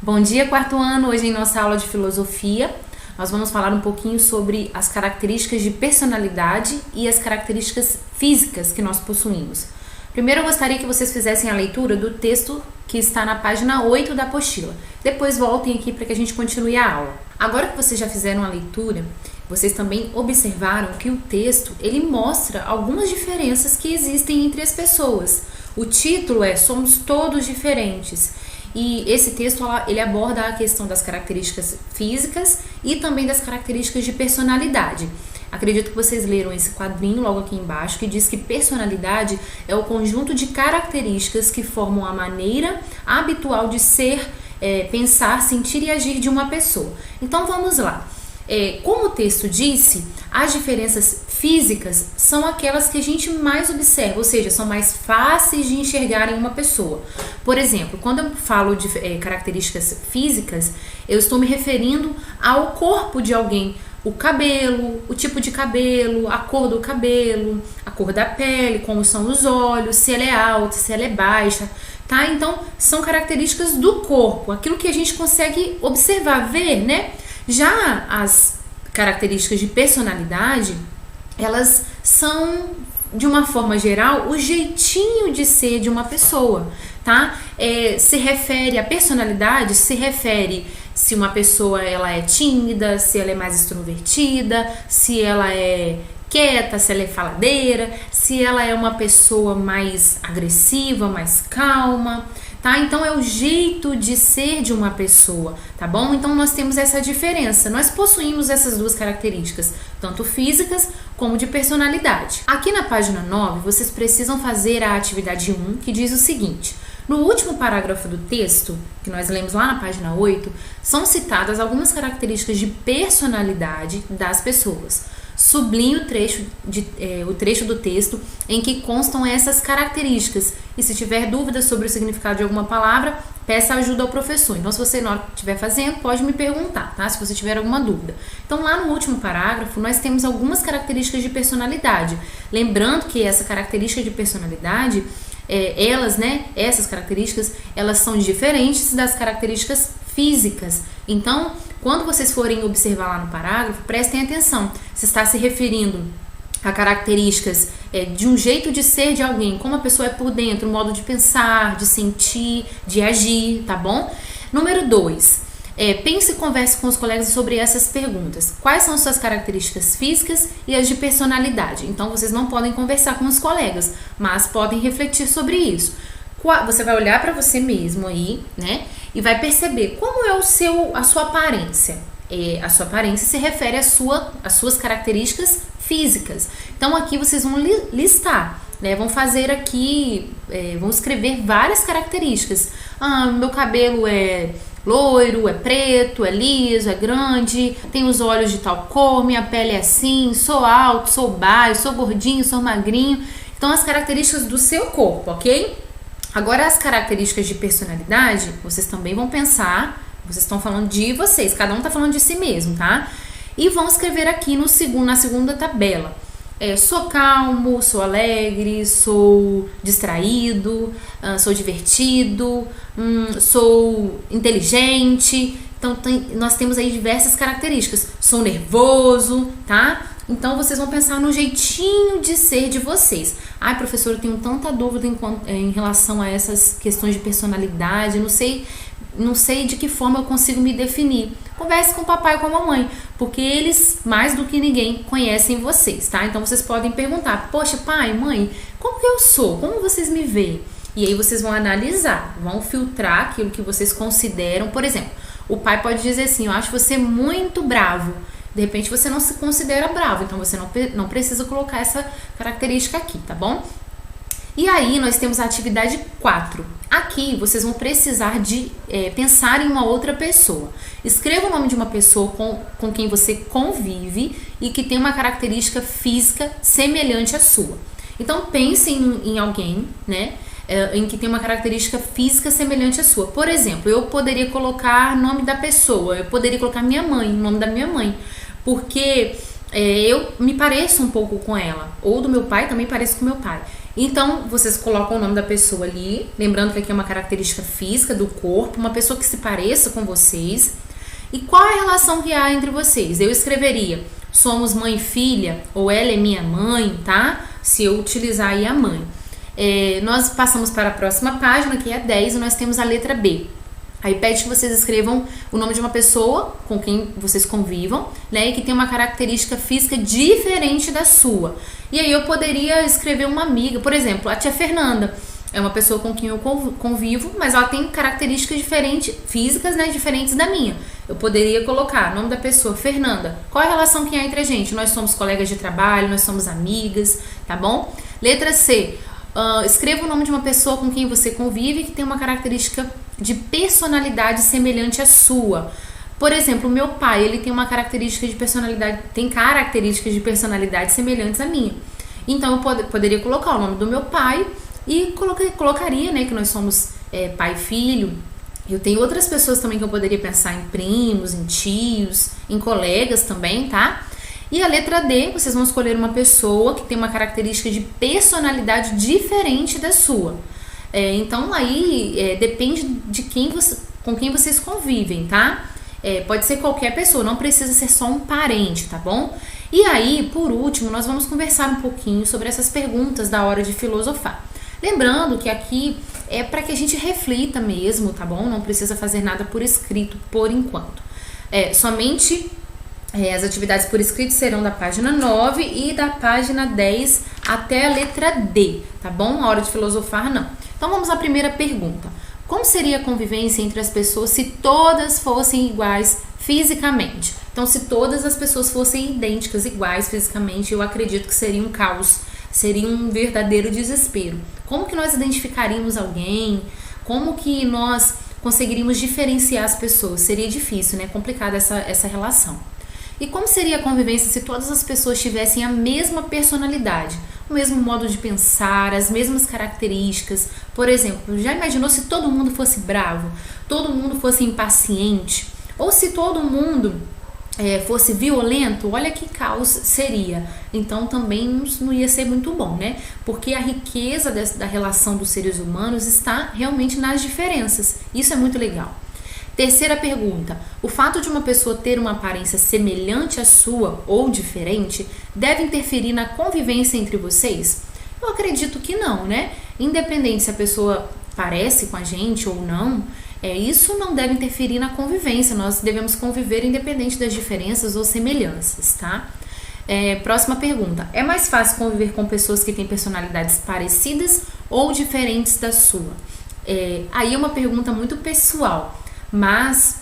Bom dia, quarto ano! Hoje em nossa aula de filosofia, nós vamos falar um pouquinho sobre as características de personalidade e as características físicas que nós possuímos. Primeiro eu gostaria que vocês fizessem a leitura do texto que está na página 8 da apostila. Depois voltem aqui para que a gente continue a aula. Agora que vocês já fizeram a leitura, vocês também observaram que o texto ele mostra algumas diferenças que existem entre as pessoas. O título é Somos Todos Diferentes. E esse texto ele aborda a questão das características físicas e também das características de personalidade. Acredito que vocês leram esse quadrinho logo aqui embaixo, que diz que personalidade é o conjunto de características que formam a maneira habitual de ser, pensar, sentir e agir de uma pessoa. Então vamos lá. Como o texto disse, as diferenças físicas são aquelas que a gente mais observa, ou seja, são mais fáceis de enxergar em uma pessoa. Por exemplo, quando eu falo de características físicas, eu estou me referindo ao corpo de alguém. O cabelo, o tipo de cabelo, a cor do cabelo, a cor da pele, como são os olhos, se ela é alta, se ela é baixa, tá? Então, são características do corpo, aquilo que a gente consegue observar, ver, né? Já as características de personalidade, elas são, de uma forma geral, o jeitinho de ser de uma pessoa, tá? A personalidade se refere se uma pessoa ela é tímida, se ela é mais extrovertida, se ela é quieta, se ela é faladeira, se ela é uma pessoa mais agressiva, mais calma, tá? Então é o jeito de ser de uma pessoa, tá bom? Então nós temos essa diferença, nós possuímos essas duas características, tanto físicas como de personalidade. Aqui na página 9, vocês precisam fazer a atividade 1, que diz o seguinte: no último parágrafo do texto, que nós lemos lá na página 8, são citadas algumas características de personalidade das pessoas. Sublinhe o trecho do texto em que constam essas características e se tiver dúvidas sobre o significado de alguma palavra, peça ajuda ao professor. Então, se você não estiver fazendo, pode me perguntar, tá? Se você tiver alguma dúvida. Então, lá no último parágrafo, nós temos algumas características de personalidade. Lembrando que essa característica de personalidade, essas características, elas são diferentes das características físicas. Então, quando vocês forem observar lá no parágrafo, prestem atenção. Se está se referindo a características de um jeito de ser de alguém, como a pessoa é por dentro, o modo de pensar, de sentir, de agir, tá bom? Número 2. Pense e converse com os colegas sobre essas perguntas. Quais são suas características físicas e as de personalidade? Então, vocês não podem conversar com os colegas, mas podem refletir sobre isso. Você vai olhar para você mesmo aí, né? E vai perceber como é a sua aparência. A sua aparência se refere às suas características físicas. Então, aqui vocês vão listar, né? Vão fazer aqui, vão escrever várias características. Meu cabelo é loiro, é preto, é liso, é grande, tem os olhos de tal cor, minha pele é assim, sou alto, sou baixo, sou gordinho, sou magrinho. Então, as características do seu corpo, ok? Agora, as características de personalidade, vocês também vão pensar, vocês estão falando de vocês, cada um está falando de si mesmo, tá? E vão escrever aqui na segunda tabela. Sou calmo, sou alegre, sou distraído, sou divertido, sou inteligente. Então, nós temos aí diversas características. Sou nervoso, tá? Então, vocês vão pensar no jeitinho de ser de vocês. Ai, professor, eu tenho tanta dúvida em relação a essas questões de personalidade, não sei de que forma eu consigo me definir. Converse com o papai e com a mamãe, porque eles, mais do que ninguém, conhecem vocês, tá? Então, vocês podem perguntar: poxa, pai, mãe, como que eu sou? Como vocês me veem? E aí, vocês vão analisar, vão filtrar aquilo que vocês consideram. Por exemplo, o pai pode dizer assim: eu acho você muito bravo. De repente, você não se considera bravo, então você não precisa colocar essa característica aqui, tá bom? E aí, nós temos a atividade 4. Aqui, vocês vão precisar de pensar em uma outra pessoa. Escreva o nome de uma pessoa com quem você convive e que tem uma característica física semelhante à sua. Então, pense em alguém, né, em que tem uma característica física semelhante à sua. Por exemplo, eu poderia colocar o nome da pessoa, eu poderia colocar minha mãe, o nome da minha mãe, porque eu me pareço um pouco com ela, ou do meu pai, também pareço com meu pai. Então, vocês colocam o nome da pessoa ali, lembrando que aqui é uma característica física do corpo, uma pessoa que se pareça com vocês. E qual é a relação que há entre vocês? Eu escreveria, somos mãe e filha, ou ela é minha mãe, tá? Se eu utilizar aí a mãe. Nós passamos para a próxima página, que é a 10, e nós temos a letra B. Aí pede que vocês escrevam o nome de uma pessoa com quem vocês convivam, né, e que tem uma característica física diferente da sua. E aí eu poderia escrever uma amiga, por exemplo, a tia Fernanda. É uma pessoa com quem eu convivo, mas ela tem características diferentes, físicas, né, diferentes da minha. Eu poderia colocar o nome da pessoa, Fernanda. Qual é a relação que há entre a gente? Nós somos colegas de trabalho, nós somos amigas, tá bom? Letra C. Escreva o nome de uma pessoa com quem você convive que tem uma característica de personalidade semelhante à sua. Por exemplo, o meu pai, ele tem uma característica de personalidade, tem características de personalidade semelhantes à minha. Então eu poderia colocar o nome do meu pai e colocaria, né, que nós somos pai e filho. Eu tenho outras pessoas também que eu poderia pensar em primos, em tios, em colegas também, tá? E a letra D, vocês vão escolher uma pessoa que tem uma característica de personalidade diferente da sua. Então aí depende de com quem vocês convivem, tá? Pode ser qualquer pessoa, não precisa ser só um parente, tá bom? E aí, por último, nós vamos conversar um pouquinho sobre essas perguntas da hora de filosofar. Lembrando que aqui é para que a gente reflita mesmo, tá bom? Não precisa fazer nada por escrito por enquanto. Somente as atividades por escrito serão da página 9 e da página 10 até a letra D, tá bom? A hora de filosofar, não. Então vamos à primeira pergunta. Como seria a convivência entre as pessoas se todas fossem iguais fisicamente? Então, se todas as pessoas fossem idênticas, iguais fisicamente, eu acredito que seria um caos, seria um verdadeiro desespero. Como que nós identificaríamos alguém? Como que nós conseguiríamos diferenciar as pessoas? Seria difícil, né? Complicada essa relação. E como seria a convivência se todas as pessoas tivessem a mesma personalidade, o mesmo modo de pensar, as mesmas características? Por exemplo, já imaginou se todo mundo fosse bravo, todo mundo fosse impaciente? Ou se todo mundo fosse violento? Olha que caos seria. Então também não ia ser muito bom, né? Porque a riqueza da relação dos seres humanos está realmente nas diferenças. Isso é muito legal. Terceira pergunta. O fato de uma pessoa ter uma aparência semelhante à sua ou diferente deve interferir na convivência entre vocês? Eu acredito que não, né? Independente se a pessoa parece com a gente ou não, isso não deve interferir na convivência. Nós devemos conviver independente das diferenças ou semelhanças, tá? Próxima pergunta. É mais fácil conviver com pessoas que têm personalidades parecidas ou diferentes da sua? Aí é uma pergunta muito pessoal. Mas,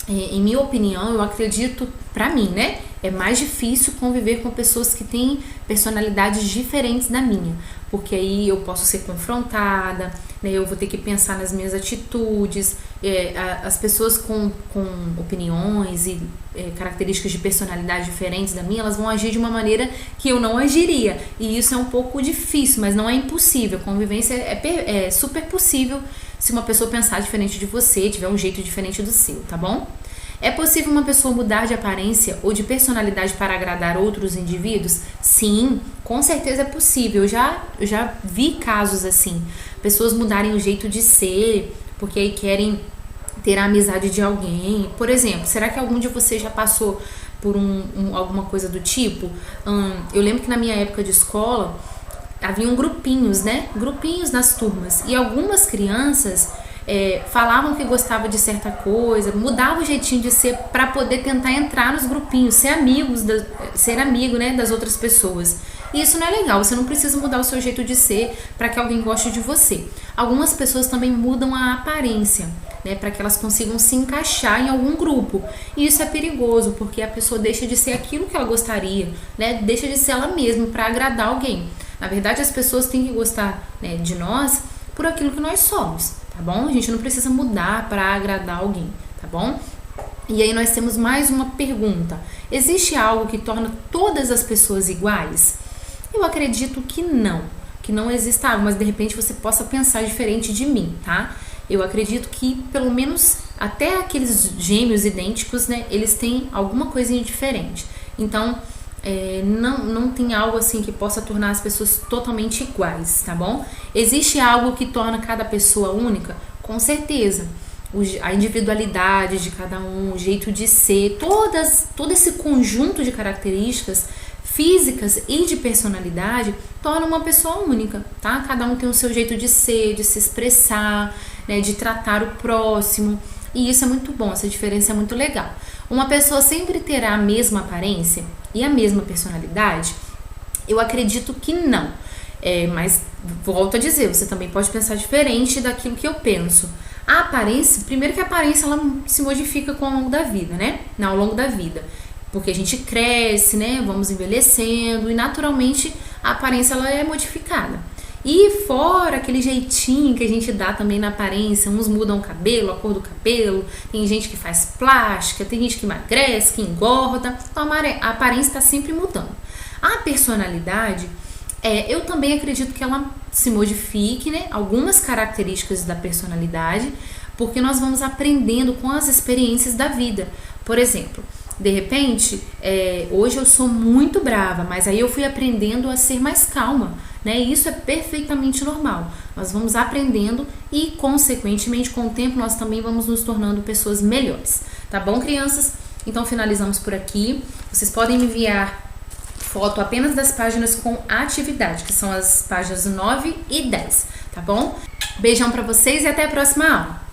em minha opinião, eu acredito, pra mim, né? É mais difícil conviver com pessoas que têm personalidades diferentes da minha. Porque aí eu posso ser confrontada, né? Eu vou ter que pensar nas minhas atitudes. As pessoas com opiniões e características de personalidade diferentes da minha, elas vão agir de uma maneira que eu não agiria. E isso é um pouco difícil, mas não é impossível. Convivência é super possível se uma pessoa pensar diferente de você, tiver um jeito diferente do seu, tá bom? É possível uma pessoa mudar de aparência ou de personalidade para agradar outros indivíduos? Sim, com certeza é possível. Eu já vi casos assim. Pessoas mudarem o jeito de ser, porque aí querem ter a amizade de alguém. Por exemplo, será que algum de vocês já passou por alguma coisa do tipo? Eu lembro que na minha época de escola, haviam grupinhos, né? Grupinhos nas turmas. E algumas crianças falavam que gostavam de certa coisa, mudavam o jeitinho de ser para poder tentar entrar nos grupinhos, ser amigo, né, das outras pessoas. E isso não é legal, você não precisa mudar o seu jeito de ser para que alguém goste de você. Algumas pessoas também mudam a aparência, né, para que elas consigam se encaixar em algum grupo. E isso é perigoso, porque a pessoa deixa de ser aquilo que ela gostaria, né, deixa de ser ela mesma para agradar alguém. Na verdade, as pessoas têm que gostar, né, de nós por aquilo que nós somos, tá bom? A gente não precisa mudar para agradar alguém, tá bom? E aí nós temos mais uma pergunta. Existe algo que torna todas as pessoas iguais? Eu acredito que não exista algo, mas de repente você possa pensar diferente de mim, tá? Eu acredito que pelo menos até aqueles gêmeos idênticos, né, eles têm alguma coisinha diferente. Então, não tem algo assim que possa tornar as pessoas totalmente iguais, tá bom? Existe algo que torna cada pessoa única? Com certeza. A individualidade de cada um, o jeito de ser, todo esse conjunto de características físicas e de personalidade torna uma pessoa única, tá? Cada um tem o seu jeito de ser, de se expressar, né, de tratar o próximo, e isso é muito bom, essa diferença é muito legal. Uma pessoa sempre terá a mesma aparência e a mesma personalidade? Eu acredito que não. Mas volto a dizer, você também pode pensar diferente daquilo que eu penso. A aparência, primeiro que a aparência ela se modifica ao longo da vida, né? Não, ao longo da vida. Porque a gente cresce, né? Vamos envelhecendo e naturalmente a aparência ela é modificada. E fora aquele jeitinho que a gente dá também na aparência, uns mudam o cabelo, a cor do cabelo, tem gente que faz plástica, tem gente que emagrece, que engorda, então a aparência está sempre mudando. A personalidade, eu também acredito que ela se modifique, né? Algumas características da personalidade, porque nós vamos aprendendo com as experiências da vida. Por exemplo, de repente, hoje eu sou muito brava, mas aí eu fui aprendendo a ser mais calma, né? E isso é perfeitamente normal. Nós vamos aprendendo e, consequentemente, com o tempo, nós também vamos nos tornando pessoas melhores. Tá bom, crianças? Então, finalizamos por aqui. Vocês podem me enviar foto apenas das páginas com atividade, que são as páginas 9 e 10, tá bom? Beijão pra vocês e até a próxima aula!